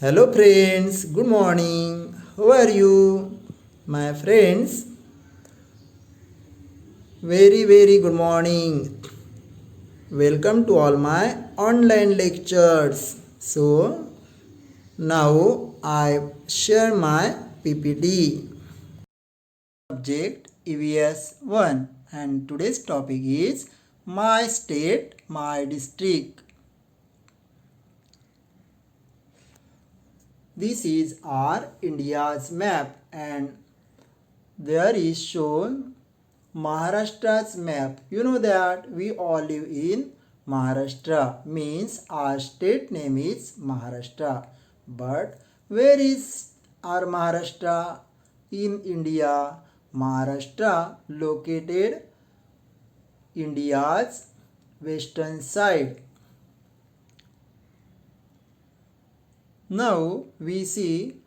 Hello friends, good morning. How are you? My friends, very good morning. Welcome to all my online lectures. So, now I share my PPT. Subject EVS 1 and today's topic is my state, my district. This is our India's map and there is shown Maharashtra's map. You know that we all live in Maharashtra, means our state name is Maharashtra. But where is our Maharashtra in India? Maharashtra located India's western side. Now we see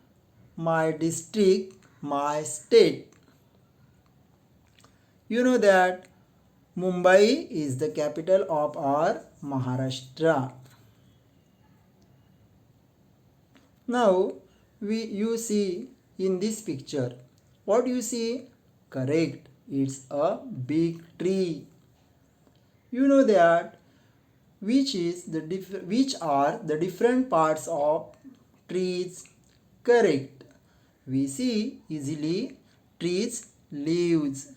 my district, my state. You know that Mumbai is the capital of our Maharashtra. Now you see in this picture. What you see? Correct. It's a big tree. You know that which are the different parts of trees? Correct. We see easily trees leaves.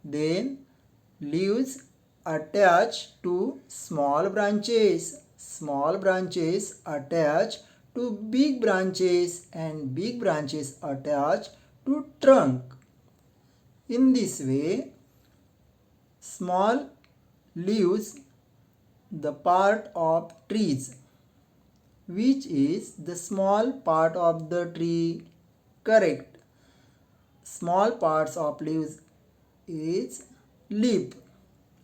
Then leaves attach to small branches. Small branches attach to big branches and big branches attach to trunk. In this way, small leaves the part of trees. Which is the small part of the tree? Correct. Small parts of leaves is leaf.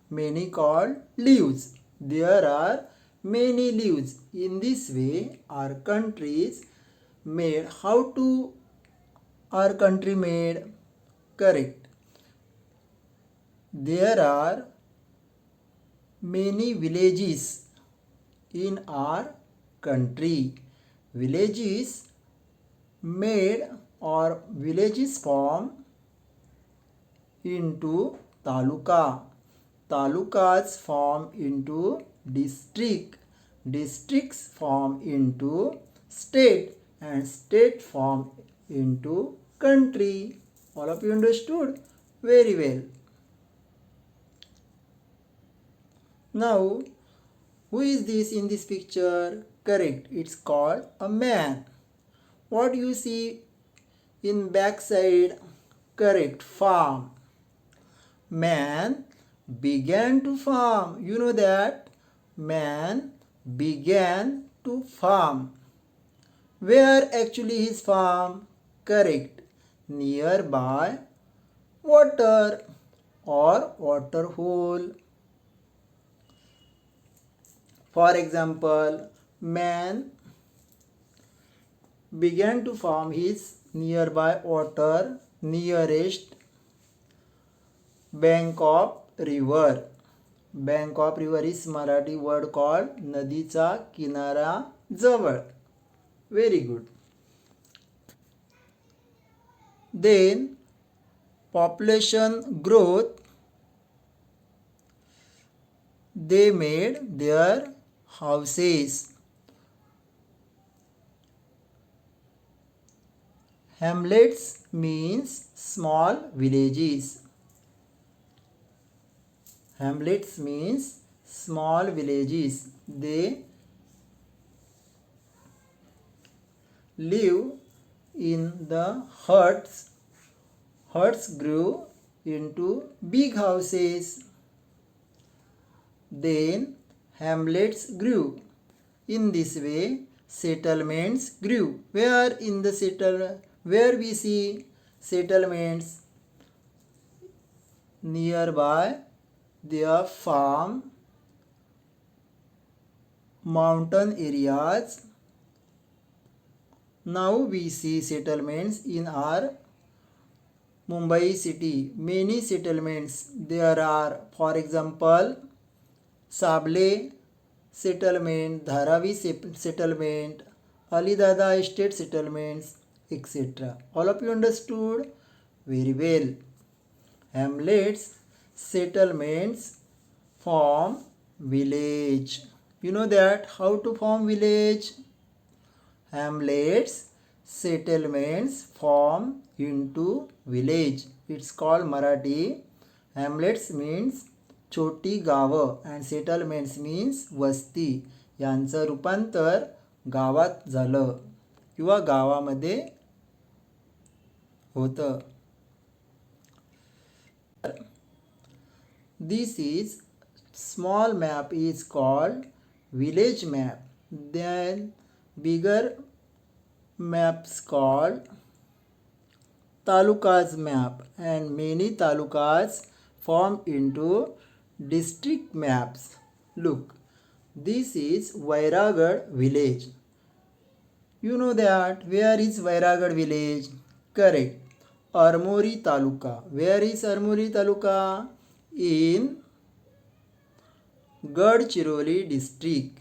Many called leaves. There are many leaves. In this way, our country is made. How to our country made? Correct. There are many villages in our country. Villages made or villages form into taluka. Talukas form into district. Districts form into state and state form into country. All of you understood? Very well. Now, who is this in this picture? Correct. It's called a man. What you see in backside? Correct. Farm. Man began to farm. You know that? Man began to farm. Where actually his farm? Correct. Nearby water or water hole. For example, man began to farm his nearby water nearest bank of river. Bank of river is Marathi word called नदीचा किनारा जवळ. Very good. Then population growth, they made their houses. Hamlets means small villages. Hamlets means small villages. They live in the huts. Huts grew into big houses. Then hamlets grew. In this way, settlements grew. Where we see settlements? Nearby their farm, mountain areas. Now we see settlements in our Mumbai city. Many settlements there are. For example, Sable settlement, Dharavi settlement, Alidada estate settlements, etc. All of you understood? Very well. Hamlets, settlements form village. You know that how to form village? Hamlets, settlements form into village. It's called Marathi. Hamlets means छोटी गावं and settlements means वस्ती. यांचं रूपांतर गावात झालं किंवा गावामध्ये होतं. This is small map is called village map. Then bigger maps called talukas map, and many talukas form into district maps. Look, this is Vairagad village. You know that. Where is Vairagad village? Correct. Armori Taluka. Where is Armori Taluka? In Gadchiroli district.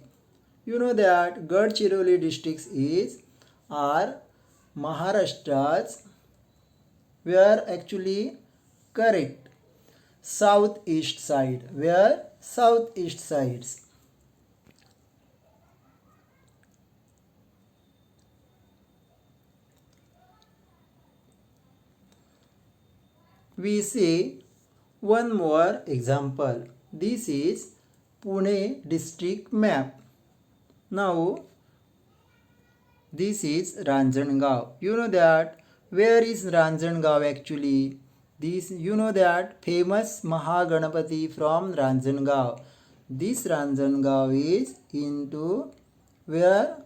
You know that Gadchiroli district are Maharashtra's, where actually correct, southeast side, where southeast sides. We see one more example. This is Pune district map. Now this is Ranjangaon. You know that. Where is Ranjangaon actually? This, you know that, famous Mahaganapati from Ranjangaon. This Ranjangaon is into where?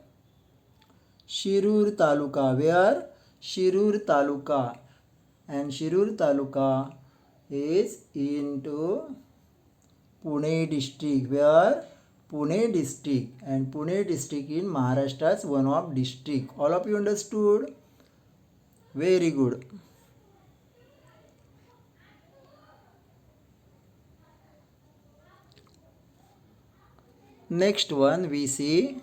Shirur Taluka. Where? Shirur Taluka. And Shirur Taluka is into Pune district. Where? Pune district. And Pune district in Maharashtra's one of district. All of you understood? Very good. Next one we see.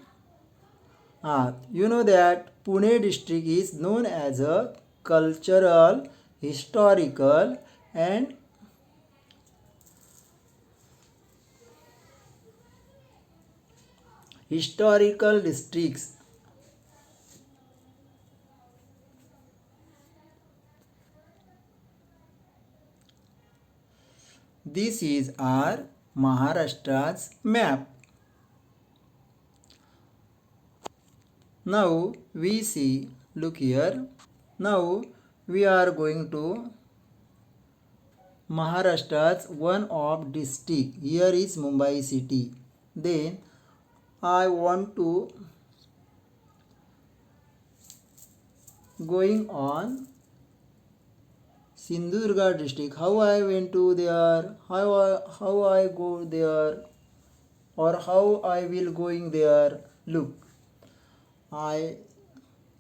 You know that Pune district is known as a cultural, historical and historical districts. This is our Maharashtra's map. Now we see, look here. Now we are going to Maharashtra's one of district. Here is Mumbai city. Then I want to going on Sindhudurga district. How I went to there? How I go there? Or how I will going there? Look, I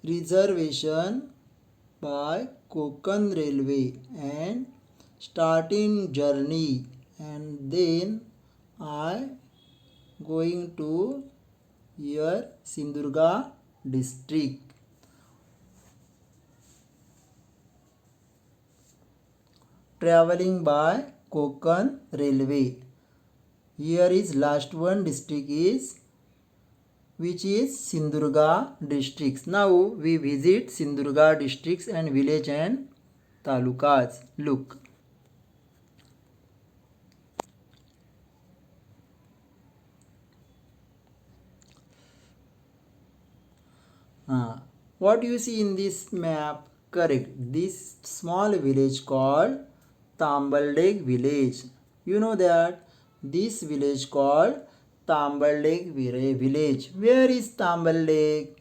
reservation by Konkan Railway and starting journey, and then I going to here Sindhudurga district. Traveling by Konkan Railway. Here is last one district is, which is Sindhudurga districts. Now we visit Sindhudurga districts and village and talukas. Look. What you see in this map? Correct. This small village called Tambaldeg village. You know that this village called Tambaldeg village. Where is Tambaldeg?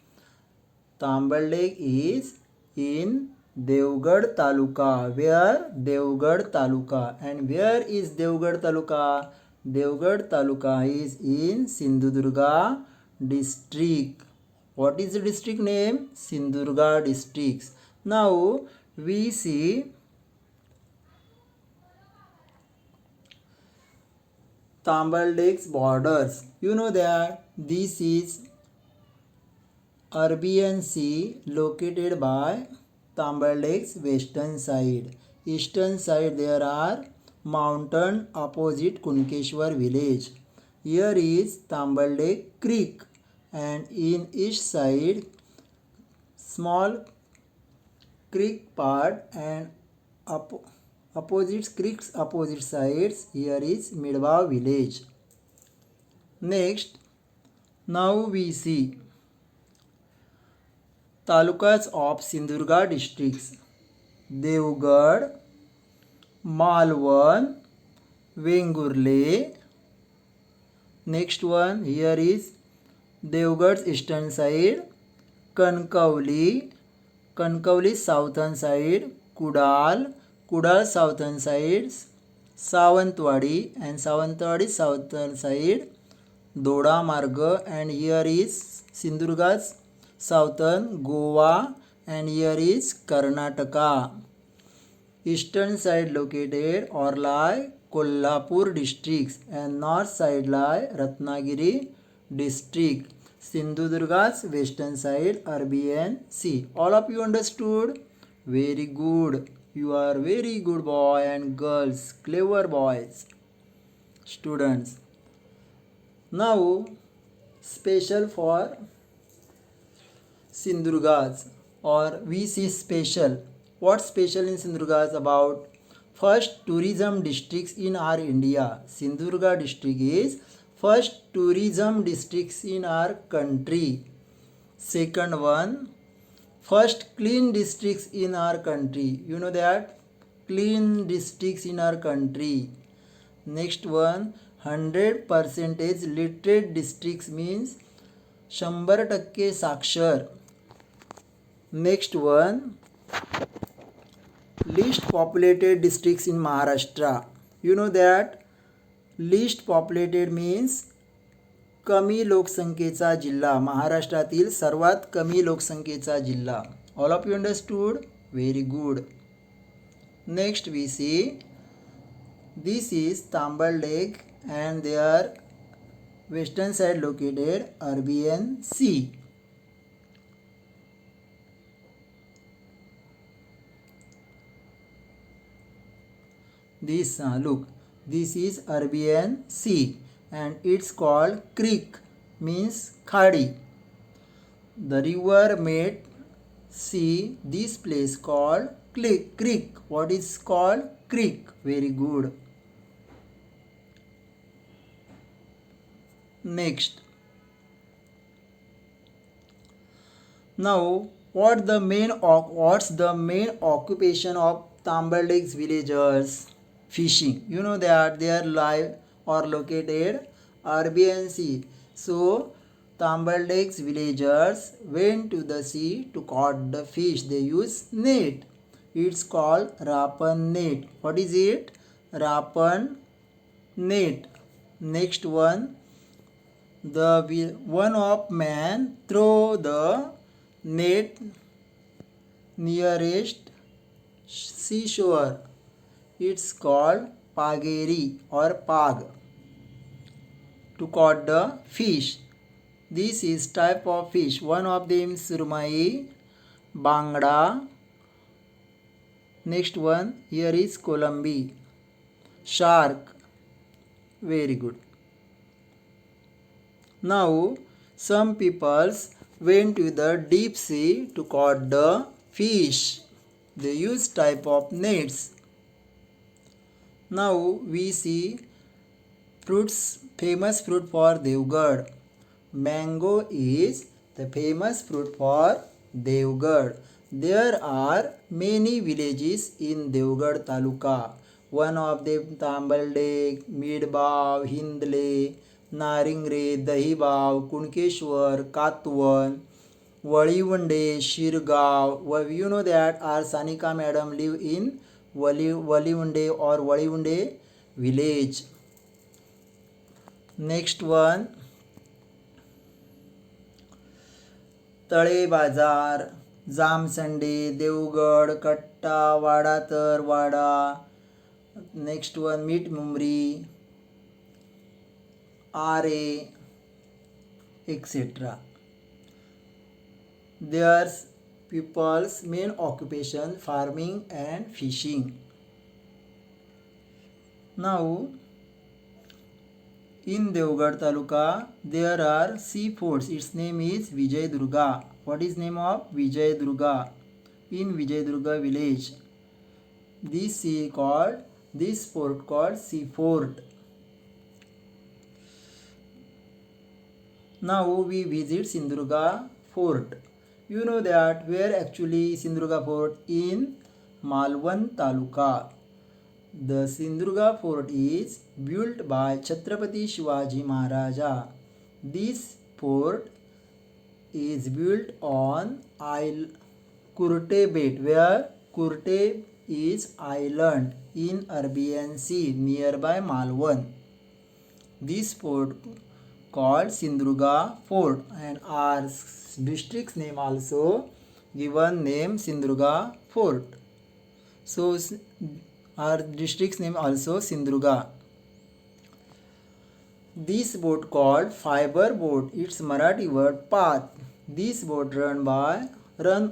Tambaldeg is in Devgad Taluka. Where? Devgad Taluka. And where is Devgad Taluka? Devgad Taluka is in Sindhudurga district. What is the district name? Sindhudurga district. Now we see Tambaldeg's borders. You know that this is Arabian Sea located by Tambal Lake's western side. Eastern side there are mountain opposite Kunkeshwar village. Here is Tambal Lake Creek, and in east side small creek part and opposite creeks opposite sides. Here is Midwa village. Next, now we see talukas of Sindhurga districts: Devgarh, Malwan, Vengurle. Next one here is Devgarh's eastern side, Kankavli, Kankavli southern side, Kudal, Kudal southern sides, Sawantwadi and Sawantwadi southern side, Doda Marg, and here is Sindhurga's southern Goa, and here is Karnataka. Eastern side located or lie Kolhapur districts, and north side lie Ratnagiri district. Sindhudurga's western side Arabian Sea. All of you understood? Very good. You are very good boy and girls, clever boys, students. Now special for Sindhurgas, or we see special. What special in Sindhurgas about? First tourism districts in our India. Sindhurga district is first tourism districts in our country. Second one, first clean districts in our country. You know that? Clean districts in our country. Next one, 100% literate districts means 100% साक्षर. Next one, least populated districts in Maharashtra. You know that least populated means कमी लोकसंख्येचा जिल्हा. महाराष्ट्रातील सर्वात कमी लोकसंख्येचा जिल्हा. All of you understood? Very good. Next we see this is Tambal Lake and their western side located Arabian Sea. This look, this is Arabian Sea and it's called creek, means khadi. The river made see this place called creek. What is called creek? Very good. Next, now what's the main occupation of Tambal Lake's villagers? Fishing. You know that they are live or located Arabian Sea. So Tambal Lake's villagers went to the sea to catch the fish. They use net. It's called Rapan net. What is it? Rapan net. Next one, the one of man throw the net nearest seashore. It's called pageri or pag to catch the fish. This is type of fish. One of them surmai, bangda. Next one here is Columbi, shark. Very good. Now some peoples went to the deep sea to catch the fish. They use type of nets. Now we see fruits, famous fruit for Devgarh. Mango is the famous fruit for Devgarh. There are many villages in Devgarh Taluka. One of them Tambal Lake, Midbav, Hindle, Naringre, Dahibav, Kunkeshwar, Katwan, Valivande, Shirgav. You know that our Sanika madam live in Valivande or Valivande village. Next one, तळे बाजार, जामसंडे, देवगड, कट्टा, वाडा तर वाडा. Next one मीठ मुंबरी, आरे, etc. their people's main occupation farming and fishing. Now in Devgarh Taluka there are seaforts. Its name is Vijayadurga. What is name of Vijayadurga? In Vijayadurga village, this fort called Seafort. Now we visit Sindhudurga fort. You know that where actually Sindhudurga fort? In Malwan Taluka. The Sindhudurga fort is built by Chhatrapati Shivaji Maharaja. This fort is built on Kurte Bed, where Kurte is island in Arabian Sea nearby Malwan. This fort called Sindhudurga fort, and our district's name also given name Sindhudurga fort. So our district's name also Sindhudurga. This boat called fiber boat. Its Marathi word path. This boat run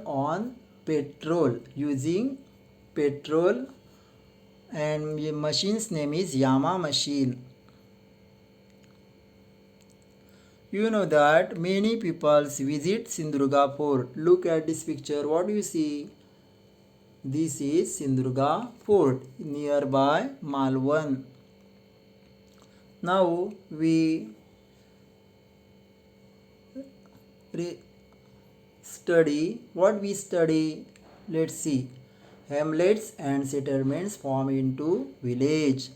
on petrol, using petrol, and the machine's name is Yama machine. You know that many people visit Sindhudurga fort. Look at this picture. What do you see? This is Sindhudurga fort nearby Malwan. Now we study. What we study? Let's see. Hamlets and settlements form into village.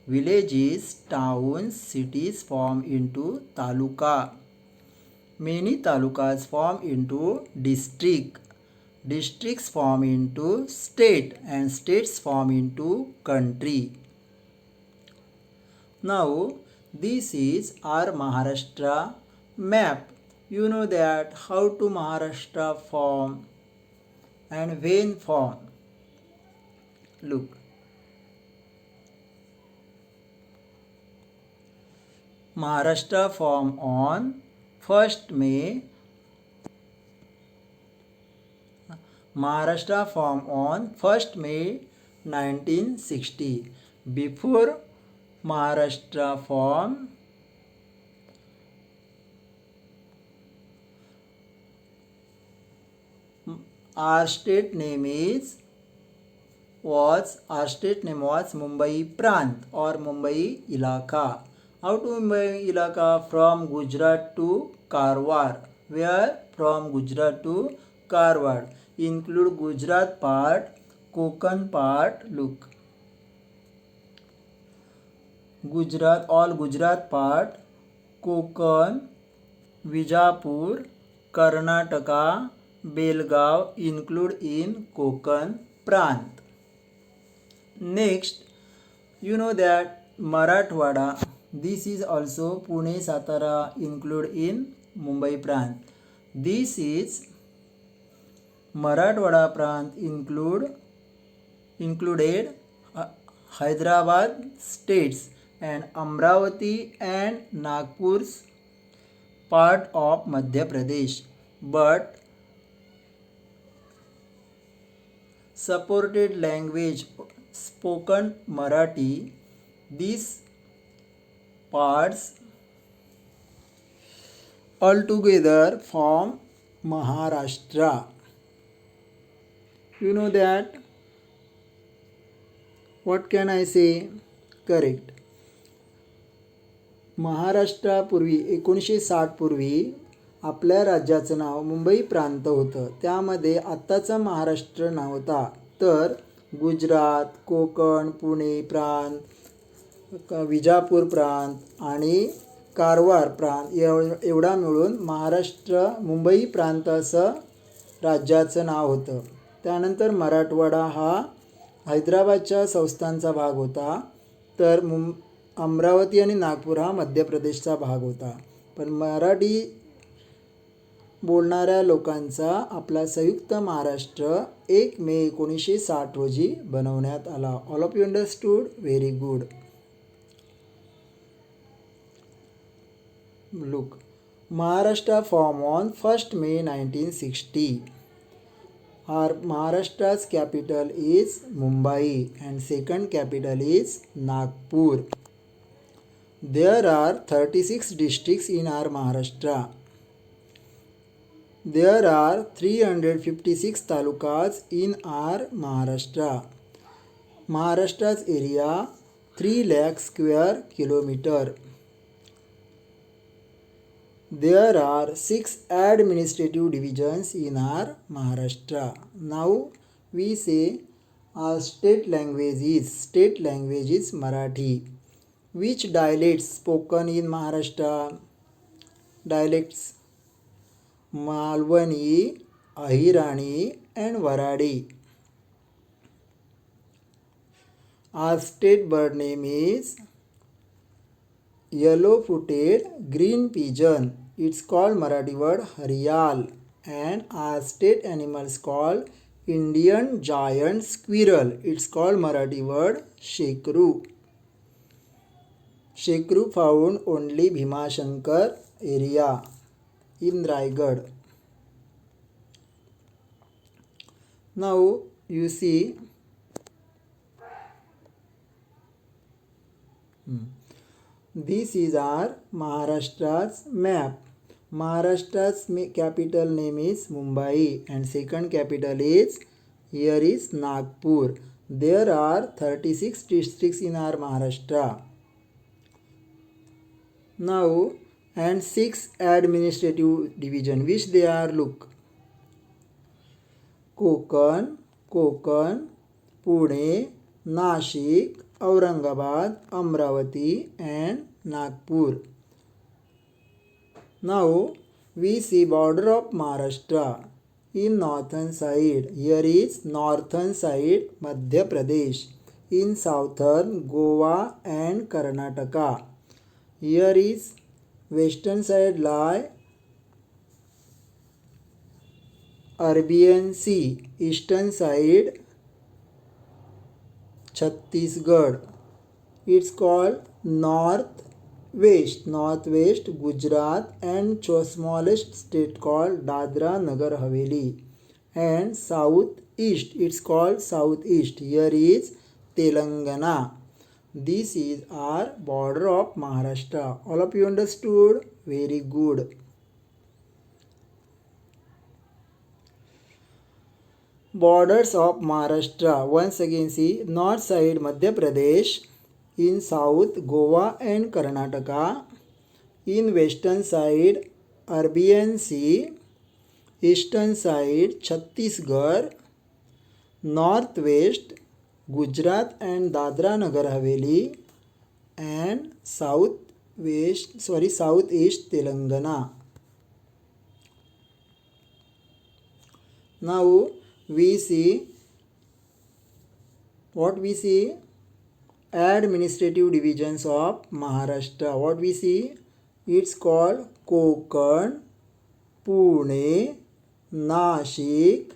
Villages, towns, cities form into taluka. Many talukas form into district. Districts form into state, and states form into country. Now this is our Maharashtra map. You know that how to Maharashtra form and when form. Look, Maharashtra form on 1st May. Maharashtra formed on 1st May 1960. Before Maharashtra formed, our state name was Mumbai Prant or Mumbai Ilaka. How to Mumbai Ilaka? From Gujarat to Karwar. Where? From Gujarat to Karwar. Include Gujarat part, Konkan part. Look, Gujarat, all Gujarat part, Konkan, Vijapur, Karnataka, Belgaum include in Konkan Prant. Next, you know that Marathwada, this is also Pune, Satara include in Mumbai Prant. This is Marathwada Prant included Hyderabad states and Amravati and Nagpur's part of Madhya Pradesh, but supported language spoken Marathi. These parts altogether form Maharashtra. You know that? What can I say? Correct. महाराष्ट्रापूर्वी 1960 पूर्वी आपल्या राज्याचं नाव मुंबई प्रांत होतं. त्यामध्ये आत्ताचा महाराष्ट्र नव्हता, तर गुजरात, कोकण, पुणे प्रांत, विजापूर प्रांत आणि कारवार प्रांत एवढा मिळून महाराष्ट्र मुंबई प्रांत असं राज्याचं नाव होतं. त्यानंतर मराठवाडा हा हैदराबादच्या संस्थांचा भाग होता, तर अमरावती आणि नागपूर हा मध्य प्रदेशचा भाग होता. पण मराठी बोलणाऱ्या लोकांचा आपला संयुक्त महाराष्ट्र 1 मे 1960 रोजी बनवण्यात आला. All of you understood? Very good. Look, Maharashtra formed on 1st May 1960. Our Maharashtra's capital is Mumbai and second capital is Nagpur. There are 36 districts in our Maharashtra. There are 356 talukas in our Maharashtra. Maharashtra's area 3 lakh square kilometer. There are 6 administrative divisions in our Maharashtra. Now we say our state language is Marathi. Which dialects spoken in Maharashtra? Dialects Malwani, Ahirani and Varadi. Our state bird name is yellow-footed green pigeon. It's called Marathi word Hariyal. And our state animal is called Indian giant squirrel. It's called Marathi word Shekru. Shekru found only Bhimashankar area in Raigad. Now you see this is our Maharashtra's map. Maharashtra's capital name is Mumbai and second capital is Nagpur. There are 36 districts in our Maharashtra. Now and 6 administrative division which they are, look: Konkan, Pune, Nashik, Aurangabad, Amravati and Nagpur. Now we see border of Maharashtra. In northern side, here is northern side Madhya Pradesh. In southern Goa and Karnataka. Here is western side lie Arabian Sea. Eastern side Chhattisgarh. It's called northwest Gujarat and smallest state called Dadra Nagar Haveli. And southeast, it's called southeast. Here is Telangana. This is our border of Maharashtra. All of you understood? Very good. Borders of Maharashtra. Once again see, north side Madhya Pradesh, in south Goa and Karnataka, in western side Arabian Sea, eastern side Chhattisgarh, northwest Gujarat and Dadra Nagar Haveli, and southeast Telangana. Now we see what we see administrative divisions of Maharashtra. What we see? It's called Konkan, Pune, Nashik,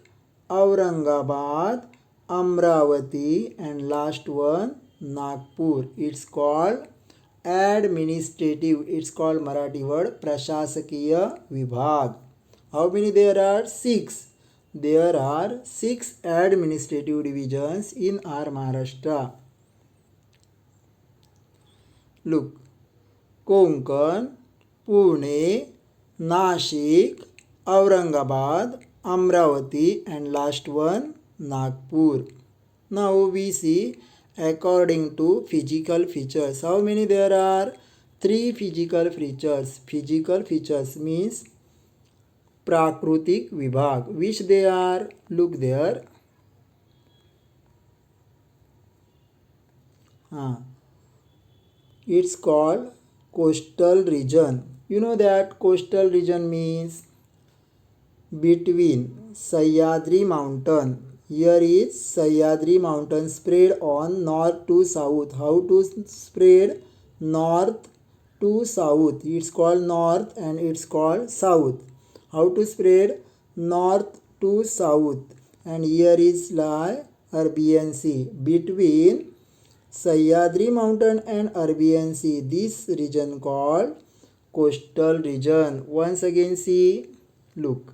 Aurangabad, Amravati and last one Nagpur. It's called administrative. It's called Marathi word Prashasakiya Vibhag. How many there are? 6. There are 6 administrative divisions in our Maharashtra. Look: Konkan, Pune, Nashik, Aurangabad, Amravati and last one Nagpur. Now we see according to physical features. How many there are? 3 physical features. Physical features means Prakrutik Vibhag. Which they are? Look there. It's called coastal region. You know that coastal region means between Sahyadri mountain. Here is Sahyadri mountain spread on north to south. How to spread? North to south. It's called north and it's called south. How to spread? North to south. And here is lie Arabian Sea. Between Sahyadri mountain and Arabian Sea, this region called coastal region. Once again see, look.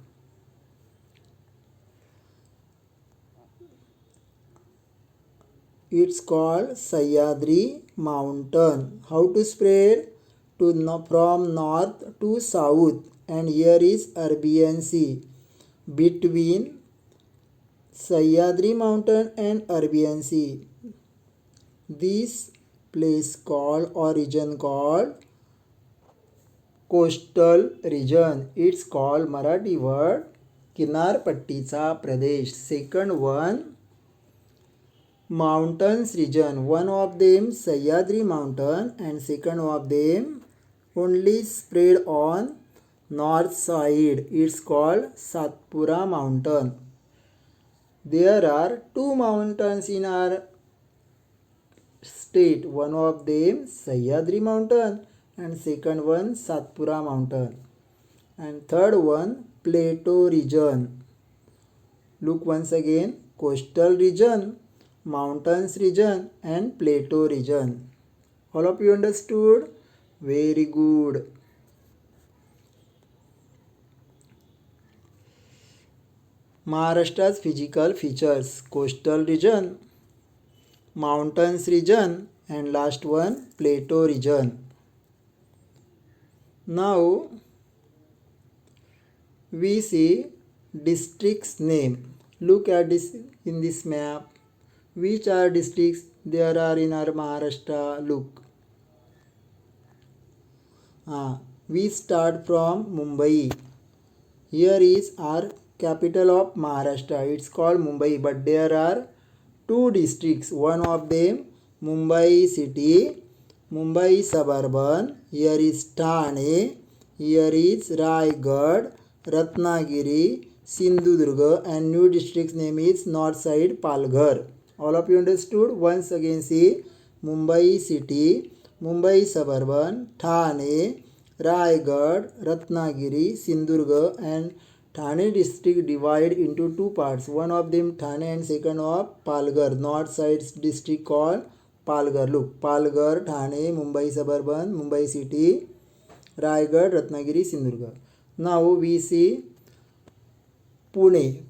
It's called Sahyadri mountain. How to spread? From north to south, and here is Arabian Sea. Between Sahyadri mountain and Arabian Sea, this place called or region called coastal region. It's called Marathi word किनारपट्टीचा Pradesh. Second one, mountains region. One of them Sahyadri mountain and second of them only spread on north side. It's called Satpura mountain. There are two mountains in our state. One of them Sahyadri mountain and second one Satpura mountain. And third one Plateau region. Look once again, coastal region, mountains region and plateau region. All of you understood? Very good. Maharashtra's physical features: coastal region, mountains region and last one plateau region. Now we see districts name. Look at this in this map. Which are districts there are in our Maharashtra? Look. We start from Mumbai. Here is our capital of Maharashtra. It's called Mumbai, but there are two districts. One of them Mumbai city, Mumbai suburban. Here is Thane. Here is Raigad, Ratnagiri, Sindhudurga, and new district's name is North Side Palghar. All of you understood? Once again see, Mumbai city, Mumbai suburban, Thane, Raigad, Ratnagiri, Sindhudurga, and Thane district divide into two parts. One of them Thane and second of Palghar. North side district called Palghar. Look, Palghar, Thane, Mumbai suburban, Mumbai city, Raigad, Ratnagiri, Sindhudurga. Now we see Pune,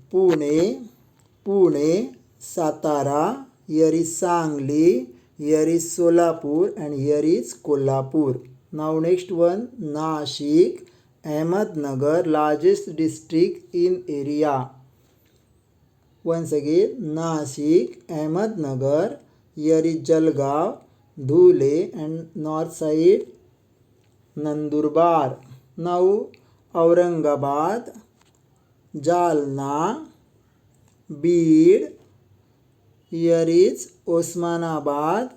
Satara, here is Sangli, here is Solapur and here is Kolhapur. Now next one, Nashik, Ahmednagar, largest district in area. Once again, Nashik, Ahmednagar, here is Jalgaon, Dhule and north side Nandurbar. Now Aurangabad, Jalna, Beed, here is Osmanabad,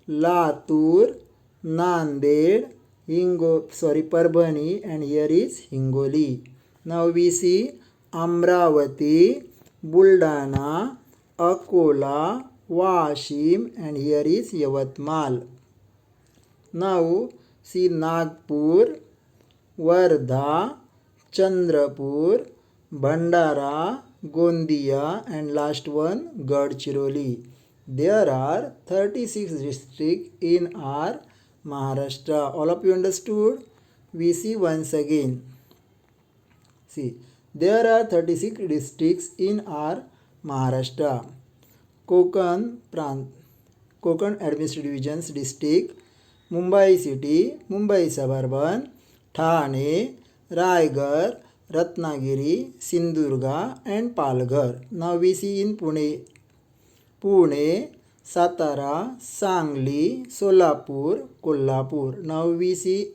Latur, Nanded, Parbhani and here is Hingoli. Now we see Amravati, Buldana, Akola, Washim and here is Yavatmal. Now see Nagpur, Wardha, Chandrapur, Bhandara, Gondia and last one Gadchiroli. There are 36 districts in our Maharashtra. All of you understood? We see once again. See, there are 36 districts in our Maharashtra. Konkan Administrative Divisions district, Mumbai city, Mumbai suburban, Thane, Raigad, Ratnagiri, Sindhudurga and Palghar. Now we see in Pune, Satara, Sangli, Solapur, Kolhapur. Now we see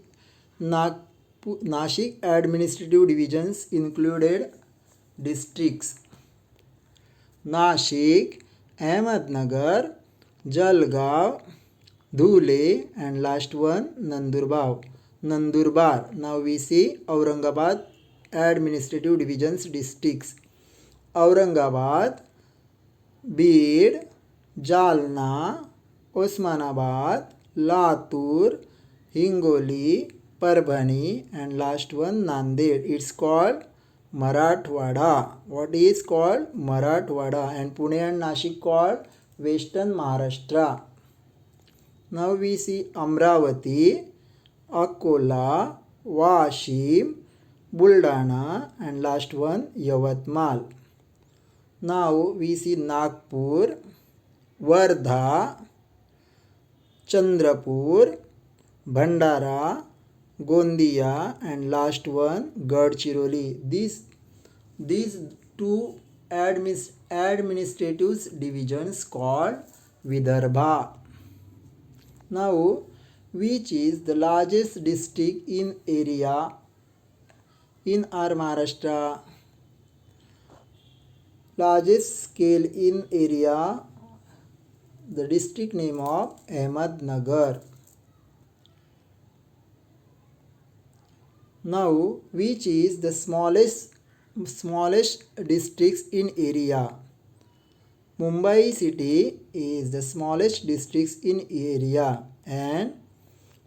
Nashik administrative divisions included districts: Nashik, Ahmednagar, Jalgaon, Dhule and last one Nandurbar. Now we see Aurangabad administrative divisions districts: Aurangabad, Beed, Jalna, Osmanabad, Latur, Hingoli, Parbhani and last one Nanded. It's called Marathwada. What is called? Marathwada. And Pune and Nashik called Western Maharashtra. Now we see Amravati, Akola, Washim, Buldana, and last one Yavatmal. Now we see Nagpur, Wardha, Chandrapur, Bhandara, Gondia, and last one Gadchiroli. These two administrative divisions called Vidarbha. Now, which is the largest district in area in our Maharashtra? Largest scale in area, the district name of Ahmednagar. Now, which is the smallest districts in area? Mumbai city is the smallest district in area, and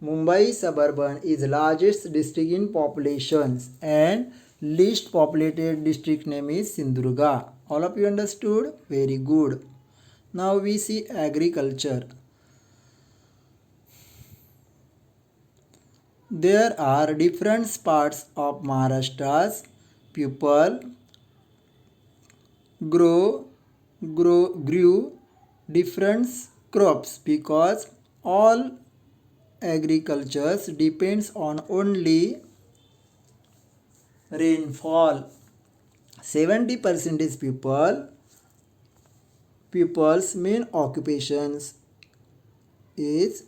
Mumbai suburban is the largest district in populations, and least populated district name is Sindhudurga. All of you understood? Very good. Now we see agriculture. There are different parts of Maharashtra's people grew different crops because all agriculture depends on only rainfall. 70% is people's main occupations is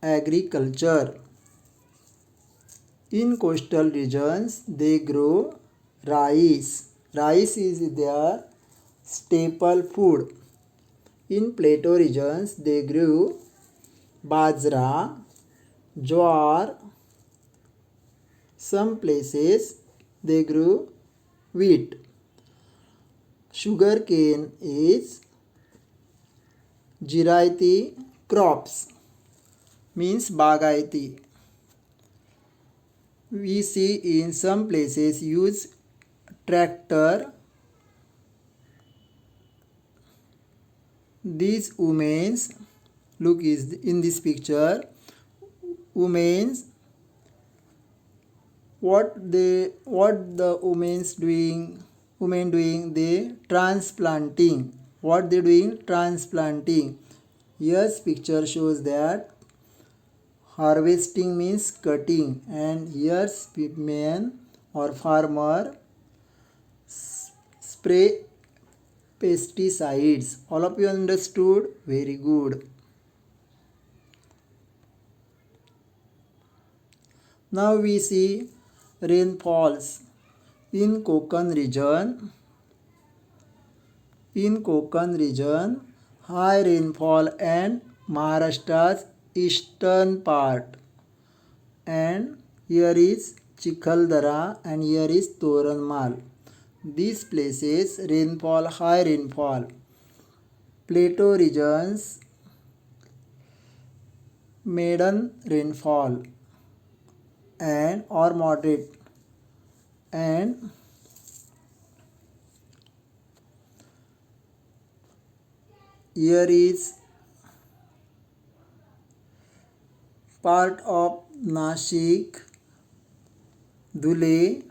agriculture. In coastal regions, they grow rice. Rice is their staple food. In plateau regions, they grew bajra, jowar. Some places they grew wheat. Sugarcane is jiraiti crops, means bagaiti. We see in some places use tractor. These women's, look is in this picture, women's, what the women doing, they transplanting. What they doing? Transplanting. Here's picture shows that harvesting means cutting, and here's man or farmer spray pesticides. All of you understood? Very good. Now we see rainfalls in Konkan region. High rainfall and Maharashtra's eastern part, and here is Chikaldara and here is Toranmal. These places rainfall, high rainfall. Plateau regions, medium rainfall and or moderate, and here is part of Nashik, Dhule,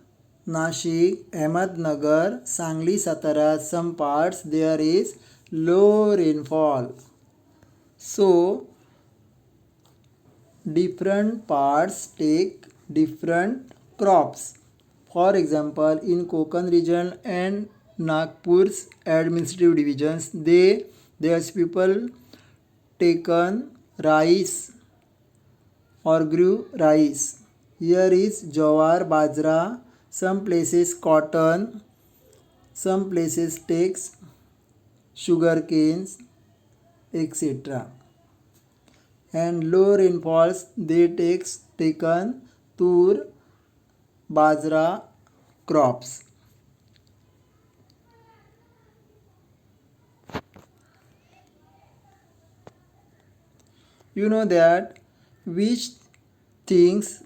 Nashik, Ahmednagar, Sangli, Satara. Some parts there is low rainfall. So different parts take different crops. For example, in Konkan region and Nagpur's administrative divisions, there's people taken rice or grew rice. Here is jowar, bajra, some places cotton, some places takes sugar canes, etc. And low rainfalls they taken tur, bajra crops. You know that which things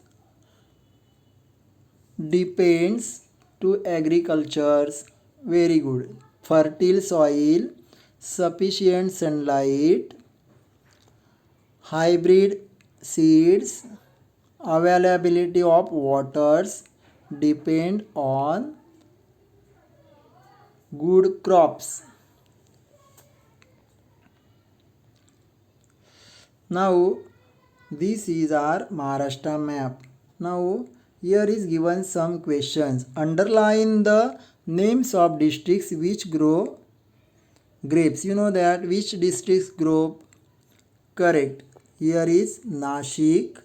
depends to agriculture? Very good. Fertile soil, sufficient sunlight, hybrid seeds, availability of waters depend on good crops. Now this is our Maharashtra map. Now here is given some questions. Underline the names of districts which grow grapes. You know that which districts grow. Correct. Here is Nashik,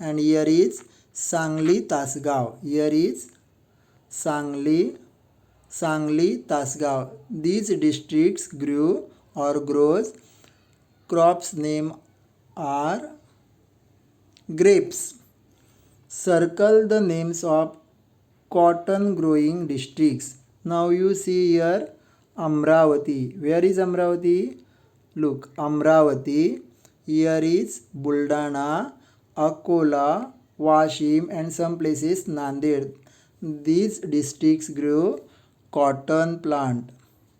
and here is Sangli, Tasgaon. Here is Sangli, Tasgaon. These districts grew or grows. Crops name are grapes. Circle the names of cotton growing districts. Now you see here Amravati. Where is Amravati? Look, Amravati. Here is Buldana, Akola, Washim, and some places Nanded. These districts grow cotton plant.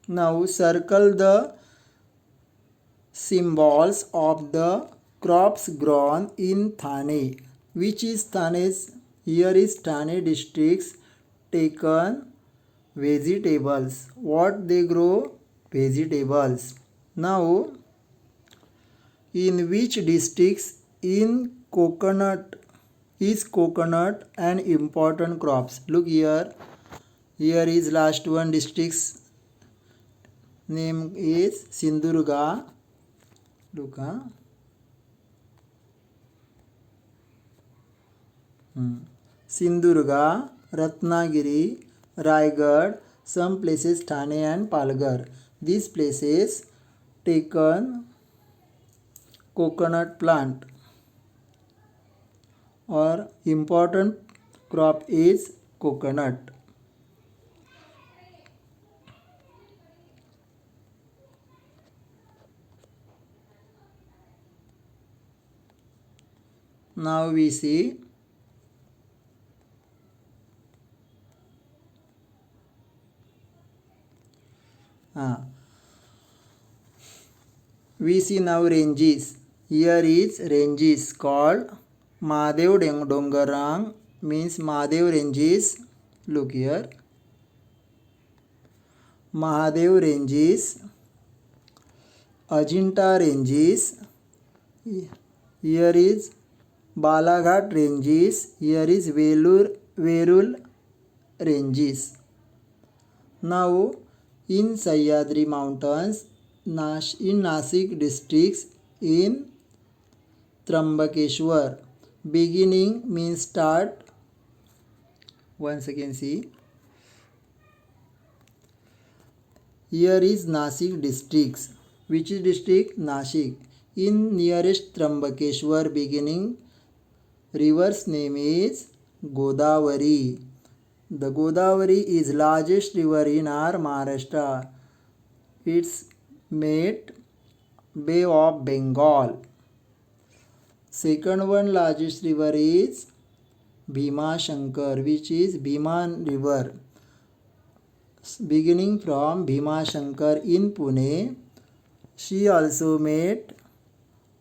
Now circle the symbols of the crops grown in Thane. Which is Thane's? Here is Thane districts taken vegetables. What they grow? Vegetables. Now, in which districts in coconut is coconut an important crops? Look here. Here is last one district's name is Sindhudurga. Look, Sindhudurga, Ratnagiri, Raigad, some places Thane and Palghar. These places taken coconut plant or important crop is coconut. Now we see now ranges. Here is ranges called Mahadev Dongarang, means Mahadev ranges. Look here. Mahadev ranges, Ajinta ranges. Here is Balaghat ranges. Here is Verul ranges. Now in Sahyadri mountains, in Nasik districts, in Trambakeshwar, beginning means start. Once again see. Here is Nasik districts. Which is district? Nashik. In nearest Trambakeshwar beginning, river's name is Godavari. The Godavari is largest river in our Maharashtra. It's made Bay of Bengal. Second one largest river is Bhima Shankar, which is Bhima river. Beginning from Bhima Shankar in Pune, she also made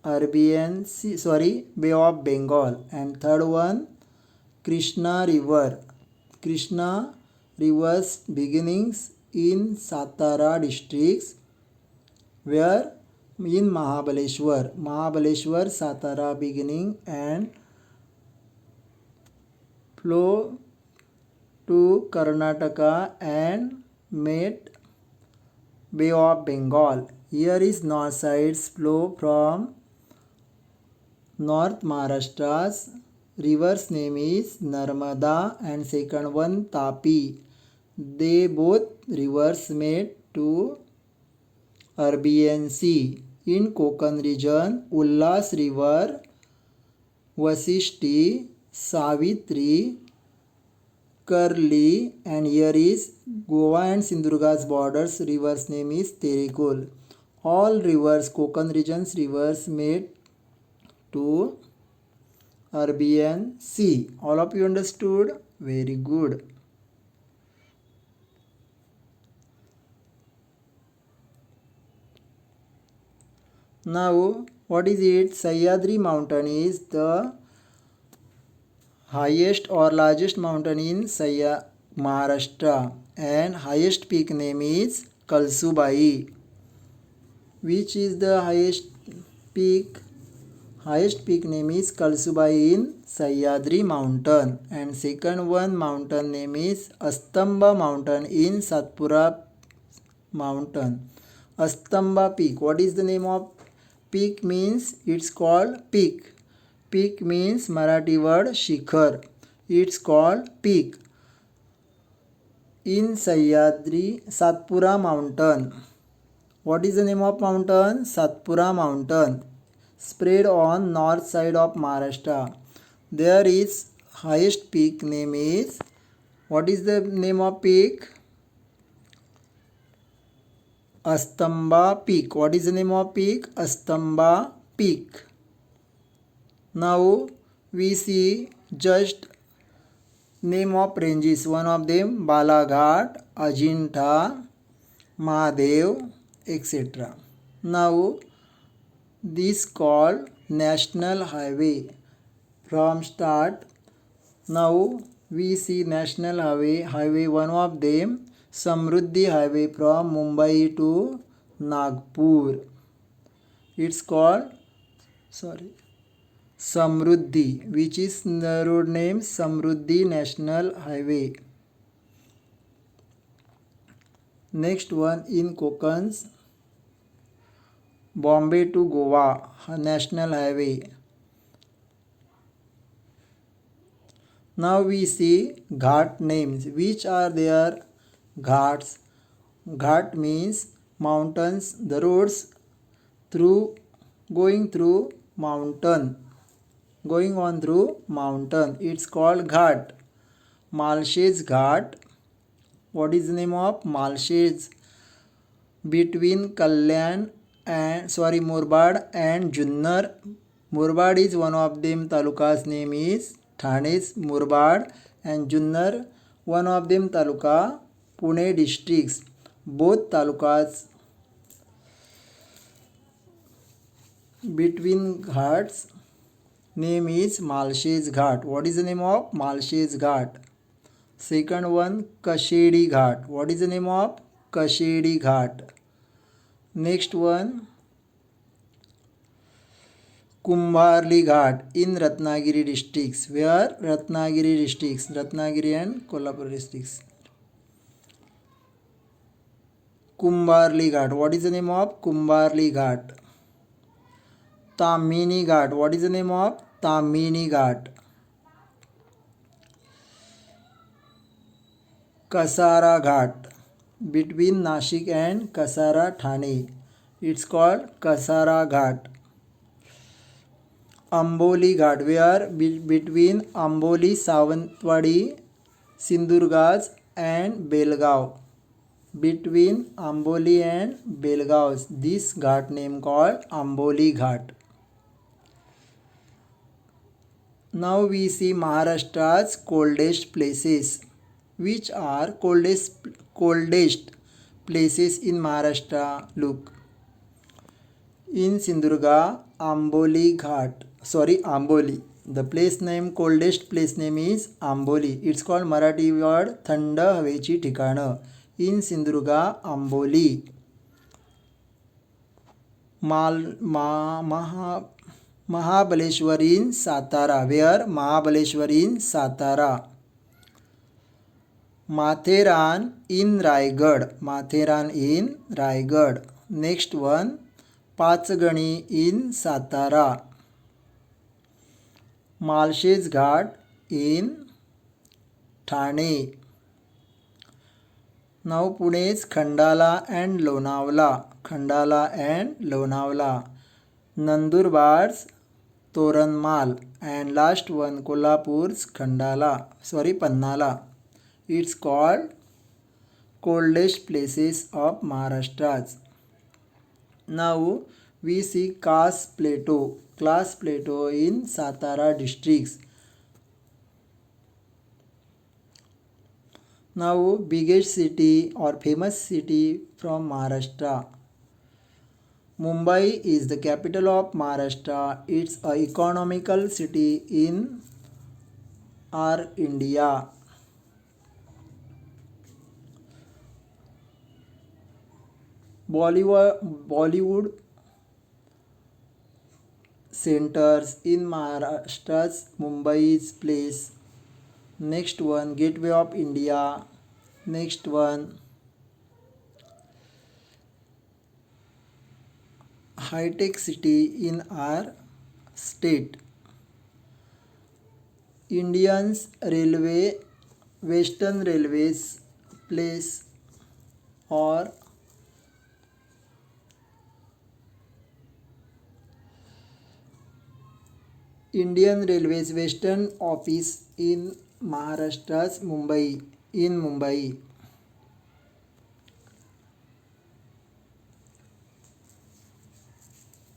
Bay of Bengal. And third one, Krishna river. Krishna river's beginnings in Satara districts, where in Mahabaleshwar, Satara beginning and flow to Karnataka and made Bay of Bengal. Here is north sides flow from North Maharashtra's river's name is Narmada and second one Tapi. They both rivers made to Arabian Sea. In Konkan region, Ullas river, Vasishti, Savitri, Karli, and here is Goa and Sindhudurga's borders. River's name is Terekol. All rivers, Konkan region's rivers made to Arabian Sea. All of you understood? Very good. Now What is it? Sahyadri mountain is the highest or largest mountain in Maharashtra, and highest peak name is Kalsubai. Which is the peak? Highest peak name is Kalsubai in Sahyadri mountain, and second one mountain name is Astamba mountain in Satpura mountain. Astamba peak. What is the name of peak? Means it's called peak. Peak means Marathi word shikhar. It's called peak in Sahyadri Satpura mountain. What is the name of mountain? Satpura mountain, spread on north side of Maharashtra. There is highest peak name is, what is the name of peak? Astamba peak. What is the name of peak? Astamba peak. Now we see just name of ranges. One of them Balaghat, Ajinta, Mahadev, etc. Now this called national highway from start. Now we see national highway one of them Samruddhi highway from Mumbai to Nagpur. It's called Samruddhi, which is the road name Samruddhi National Highway. Next one in Konkans, Bombay to Goa National Highway. Now we see ghat names. Which are their ghats? Ghat means mountains, the roads going on through mountain. It's called ghat. Malshez Ghat. What is the name of Malshez? Between Kalyan and Murbad and Junnar. Murbad is one of them taluka's name is Thane's Murbad, and Junnar one of them taluka Pune districts. Both talukas between ghats name is Malshez Ghat. What is the name of Malshez Ghat? Second one Kashedi Ghat. What is the name of Kashedi Ghat? Next one Kumbharli Ghat in Ratnagiri districts. Where? Ratnagiri districts. Ratnagiri and Kolhapur districts. Kumbharli Ghat. What is the name of Kumbharli Ghat? Tamini Ghat. What is the name of Tamini Ghat? Kasara Ghat. Between Nashik and Kasara Thane. It's called Kasara Ghat. Amboli Ghat. Where? Between Amboli, Sawantwadi, Sindurgas and Belgav. Between Amboli and Belgav. This ghat name called Amboli Ghat. Now we see Maharashtra's coldest places. Which are coldest places in Maharashtra? Look. In Sindhudurga, Amboli. The coldest place name is Amboli. It's called Marathi word थंड हवेची ठिकाणं. In Sindhudurga, Amboli. Mahabaleshwar in Satara. Where? Mahabaleshwar in Satara. Matheran in Raigad. Next one Pachgani in Satara. Malshez Ghat in Thane. Now Pune's Khandala and Lonavala. Nandurbar's Toranmal, and last one Kolhapur's Pannala. It's called coldest places of Maharashtra. Now we see Khas Plateau in Satara districts. Now biggest city or famous city from Maharashtra. Mumbai is the capital of Maharashtra. It's a economical city in our India. Bollywood centers in Maharashtra's Mumbai's place. Next one, Gateway of India. Next one, high-tech city in our state. Indians Railway, Western Railways place, or Indian Railways Western Office in Maharashtra's Mumbai, in Mumbai.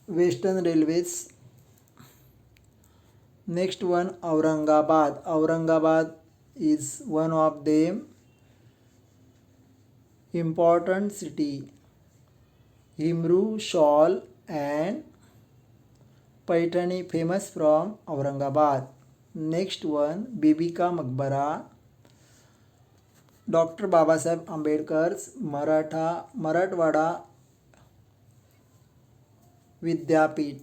Western Railways. Next one, Aurangabad. Aurangabad is one of them important city. Himru shawl and Paithani famous from Aurangabad. Next one, Bibi Ka Maqbara. Dr. Babasaheb Ambedkar's Marathwada Vidyapeeth.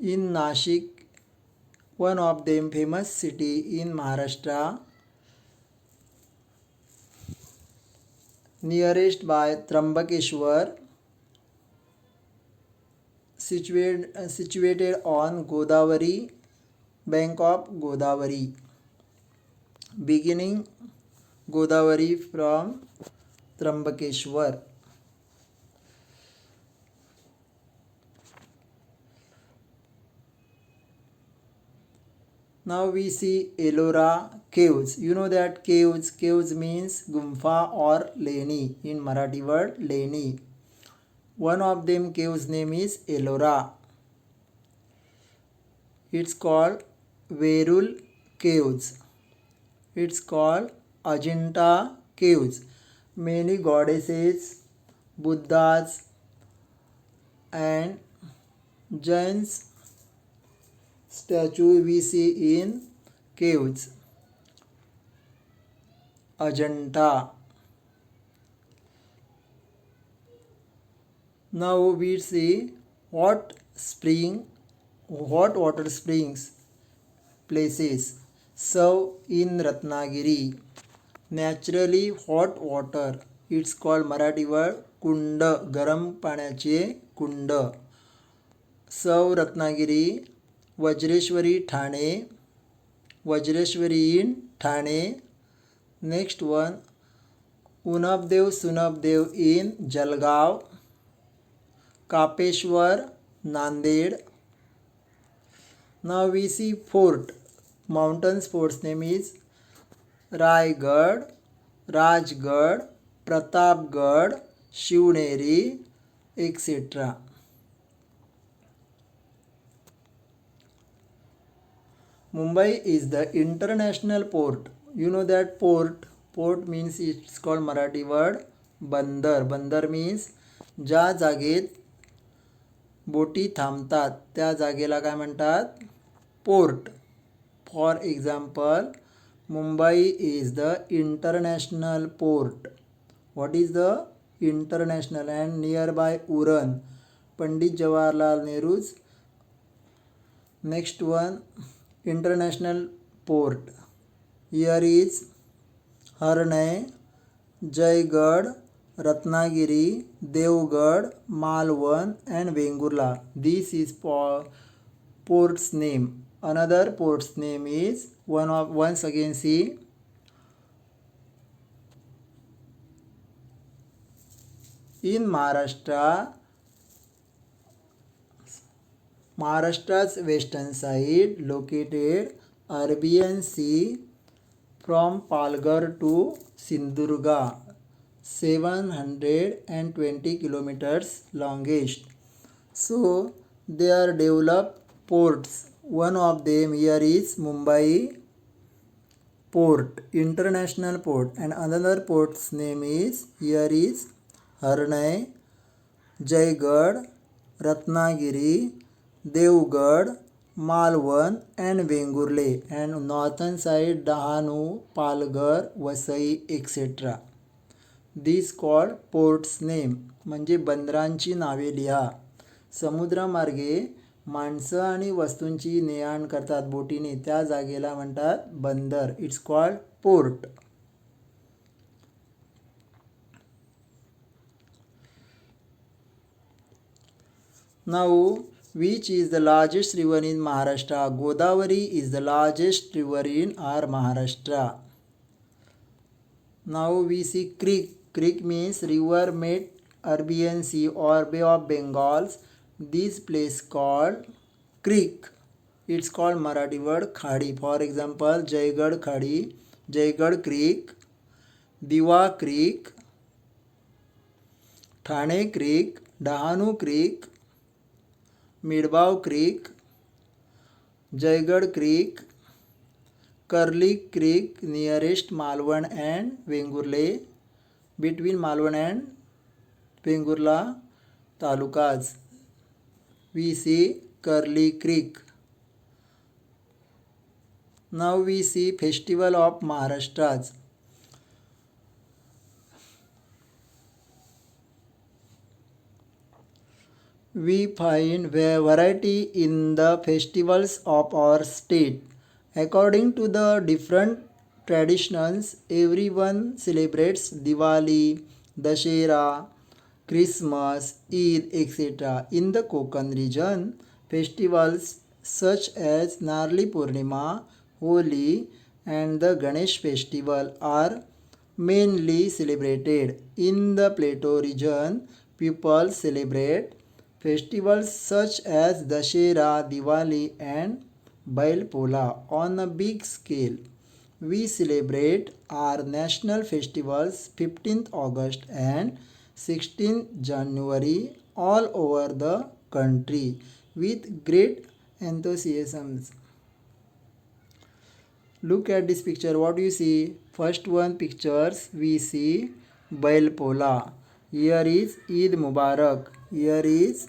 In Nashik, one of them famous city in Maharashtra, nearest by Trambakeshwar, situated on Godavari, bank of Godavari, beginning Godavari from Trambakeshwar. Now we see Ellora caves. You know that caves means gumfa or leni. In Marathi word leni. One of them caves name is Ellora. It's called Verul caves. It's called Ajanta caves. Many goddesses, Buddhas and Jains statue we see in caves. Ajanta. Now we see hot water springs places. So in Ratnagiri, naturally hot water. It's called Marathi word कुंड, गरम पाण्याचे कुंड. सौ रत्नागिरी, वज्रेश्वरी ठाणे, वज्रेश्वरी इन Thane. Next one, उनबदेव सुनबदेव in Jalgaon, कापेश्वर Nanded. Now we see fort, mountain forts name is Raigad, Rajgad, Pratapgad, Shivneri, etc. Mumbai is the international port. You know that port means it's called Marathi word बंदर. बंदर means ज्या जागेत बोटी थांबतात त्या जागेला काय म्हणतात, port. For example, Mumbai is the international port. What is the international? And near by Uran, Pandit Jawaharlal Nehru's next one international port. Here is हरनय, Jaigad, Ratnagiri, Devgad, Malvan and Vengurla. This is port's name. Another port's name is once again see in Maharashtra's western side located Arabian Sea from Palghar to Sindhudurga, 720 kilometers longest. So they are developed ports. One of them here is Mumbai port, international port, and another port's name is here is हरनय, Jaigarh, Ratnagiri, Deogarh, Malvan and Vengurla, and northern side Dahanu, Palghar, Vasai etc. These called ports name म्हणजे बंदरांची नावे लिहा. समुद्रमार्गे माणसं आणि वस्तूंची ने-आण करतात बोटीने, त्या जागेला म्हणतात बंदर. It's called port. Now, which is the largest river in Maharashtra? Godavari is the largest river in our Maharashtra. Now we see creek. Creek means river made Arabian Sea or Bay of Bengal. This place called creek. It's called Marathi word khadi. For example, Jaygarh khadi, Jaygarh creek, Diwa creek, Thane creek, Dahanu creek, Midbav creek, Jaygarh creek, Karli creek nearest Malwan and Vengurle, between Malwan and Vengurla talukas. We see Karli creek. Now we see festival of Maharashtra's. We find variety in the festivals of our state. According to the different traditions, everyone celebrates Diwali, Dashera, Christmas, Eid, etc. In the Konkan region, festivals such as Narli Purnima, Holi, and the Ganesh festival are mainly celebrated. In the Plateau region, people celebrate festivals such as Dashera, Diwali, and Bail Pola on a big scale. We celebrate our national festivals 15th August and 16th January all over the country with great enthusiasm. Look at this picture. What do you see? First one pictures we see Bail Pola. Here is Eid Mubarak. Here is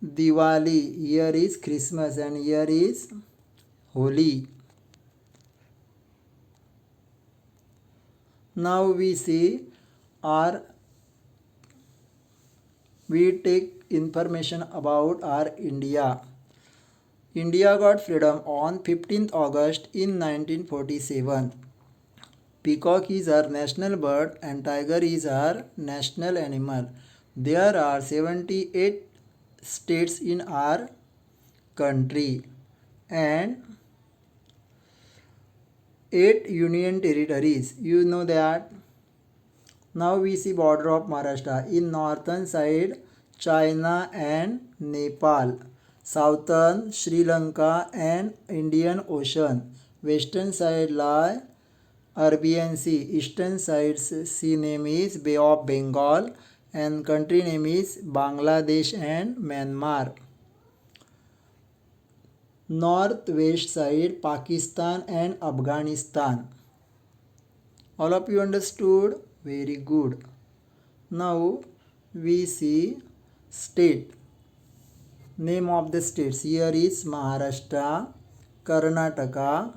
Diwali. Here is Christmas and here is Holi. Now we see we take information about our India. India got freedom on 15th August in 1947. Peacock is our national bird and tiger is our national animal. There are 78 states in our country and 8 union territories. You know that. Now we see border of Maharashtra. In northern side, China and Nepal. Southern Sri Lanka and Indian Ocean. Western side lie Arabian Sea. Eastern side sea name is Bay of Bengal and country name is Bangladesh and Myanmar. Northwest side Pakistan and Afghanistan. All of you understood? Very good. Now we see state. Name of the states. Here is Maharashtra, Karnataka,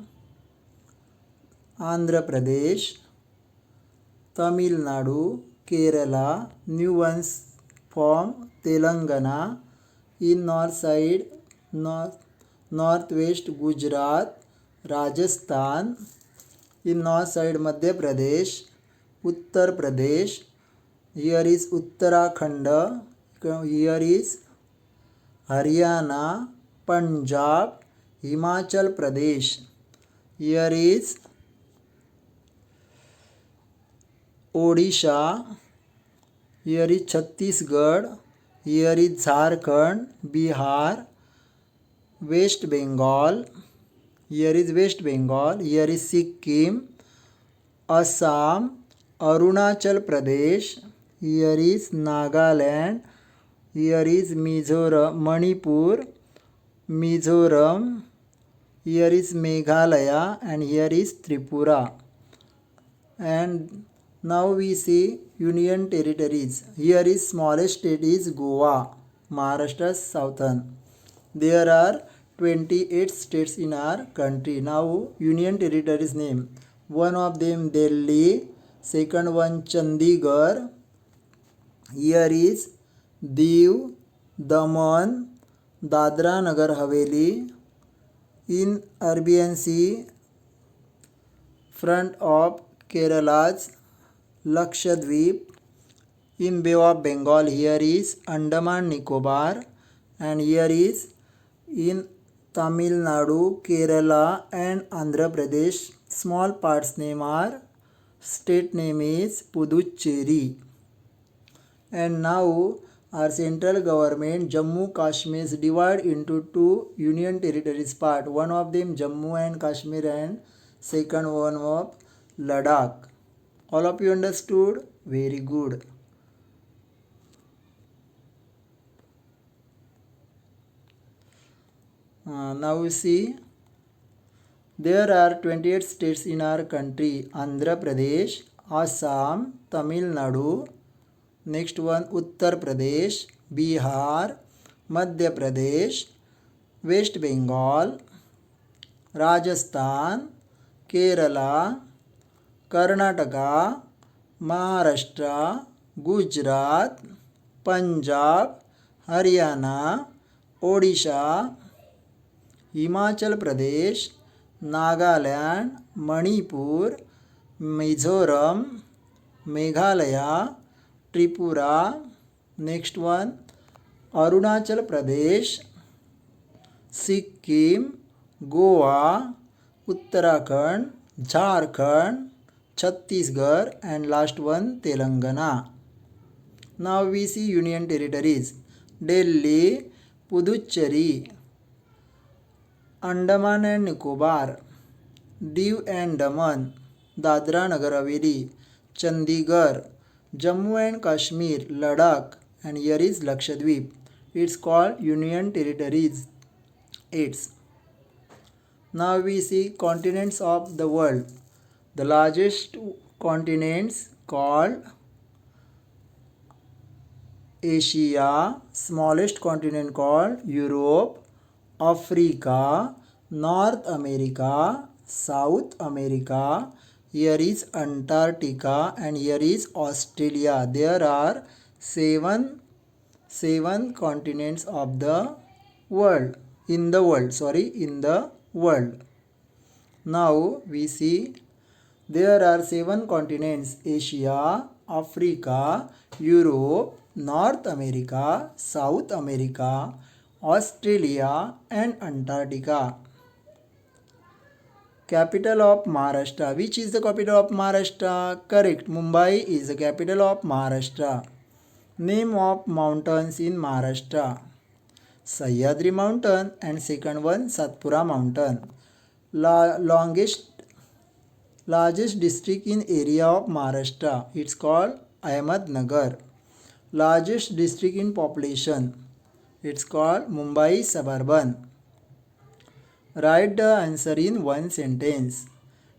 Andhra Pradesh, Tamil Nadu, Kerala, new ones from Telangana. In north side, northwest Gujarat, Rajasthan. In north side Madhya Pradesh, Uttar Pradesh. Here is Uttarakhand. Here is Haryana, Punjab, Himachal Pradesh. Here is Odisha. Here is Chhattisgarh. Here is Jharkhand, Bihar, West Bengal. Here is West Bengal. Here is Sikkim, Assam, Arunachal Pradesh. Here is Nagaland. Here is Mizoram, Manipur, Mizoram, Here is Meghalaya and here is Tripura. And now we see union territories. Here is smallest state is Goa, Maharashtra's southern. There are 28 states in our country. Now union territories name. One of them Delhi, second one Chandigarh. Here is Diu, Daman, Dadra Nagar Haveli. In Arabian Sea, front of Kerala's Lakshadweep. In Bay of Bengal, here is Andaman Nicobar, and here is in Tamil Nadu, Kerala and Andhra Pradesh. Small parts name are, state name is Puducherry. And now our central government Jammu Kashmir is divided into two union territories part. One of them Jammu and Kashmir and second one of Ladakh. All of you understood? Very good. Now we see there are 28 states in our country. Andhra Pradesh, Assam, Tamil Nadu. Next one Uttar Pradesh, Bihar, Madhya Pradesh, West Bengal, Rajasthan, Kerala, Karnataka, Maharashtra, Gujarat, Punjab, Haryana, Odisha, Himachal Pradesh, Nagaland, Manipur, Mizoram, Meghalaya, Tripura. Next one Arunachal Pradesh, Sikkim, Goa, Uttarakhand, Jharkhand, Chhattisgarh, and last one Telangana. Now we see union territories. Delhi, Puducherry, Andaman and Nicobar, Diu and Daman, Dadra Nagar Haveli, Chandigarh, Jammu and Kashmir, Ladakh, and here is Lakshadweep. It's called union territories. It's. Now we see continents of the world. The largest continents called Asia, smallest continent called Europe, Africa, North America, South America. Here is Antarctica and here is Australia. There are seven continents of the world. In the world. Now we see there are 7 continents: Asia, Africa, Europe, North America, South America, Australia and Antarctica. Capital of Maharashtra. Which is the capital of Maharashtra? Correct. Mumbai is the capital of Maharashtra. Name of mountains in Maharashtra. Sahyadri mountain and second one Satpura mountain. Largest district in area of Maharashtra. It's called Ahmednagar. Largest district in population. It's called Mumbai suburban. Write the answer in one sentence.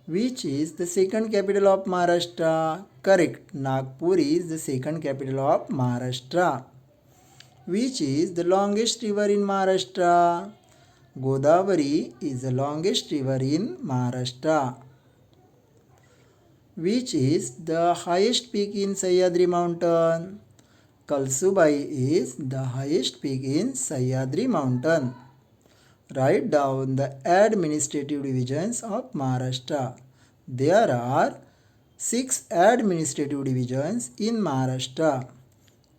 Which is the second capital of Maharashtra? Correct. Nagpur is the second capital of Maharashtra. Which is the longest river in Maharashtra? Godavari is the longest river in Maharashtra. Which is the highest peak in Sahyadri mountain? Kalsubai is the highest peak in Sahyadri mountain. Write down the administrative divisions of Maharashtra. There are 6 administrative divisions in Maharashtra: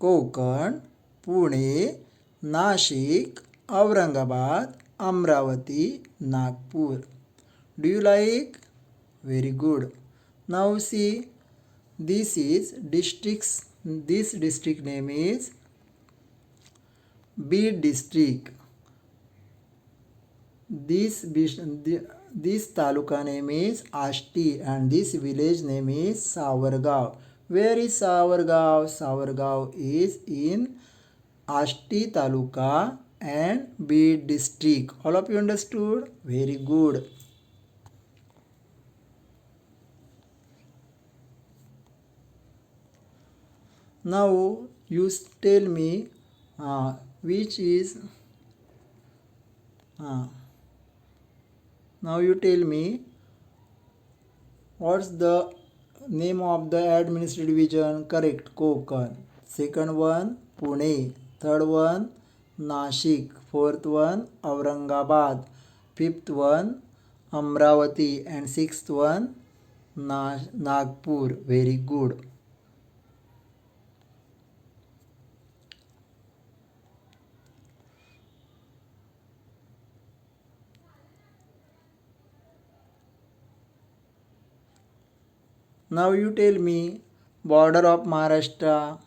Konkan, Pune, Nashik, Aurangabad, Amravati, Nagpur. Do you like? Very good. Now see, this is districts. This district name is Beed district. This taluka name is Ashti and this village name is Sawargaon. Where is Sawargaon? Sawargaon is in Ashti taluka and B district. All of you understood? Very good. Now you tell me which is now you tell me what's the name of the administrative division? Correct, Konkan. Second one, Pune. Third one, Nashik. Fourth one, Aurangabad. Fifth one, Amravati. And sixth one, Nagpur. Very good. Now you tell me border of Maharashtra.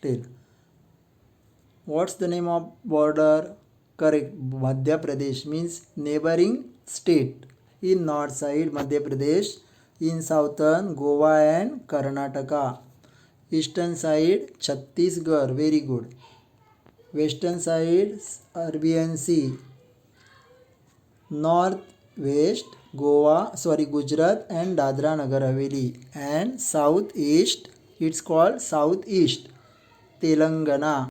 Tell. What's the name of border? Correct. Madhya Pradesh means neighboring state. In north side Madhya Pradesh, in southern Goa and Karnataka. Eastern side Chhattisgarh. Very good. Western side Arabian Sea. North west Gujarat and Dadra Nagar Haveli. And southeast it's called southeast Telangana.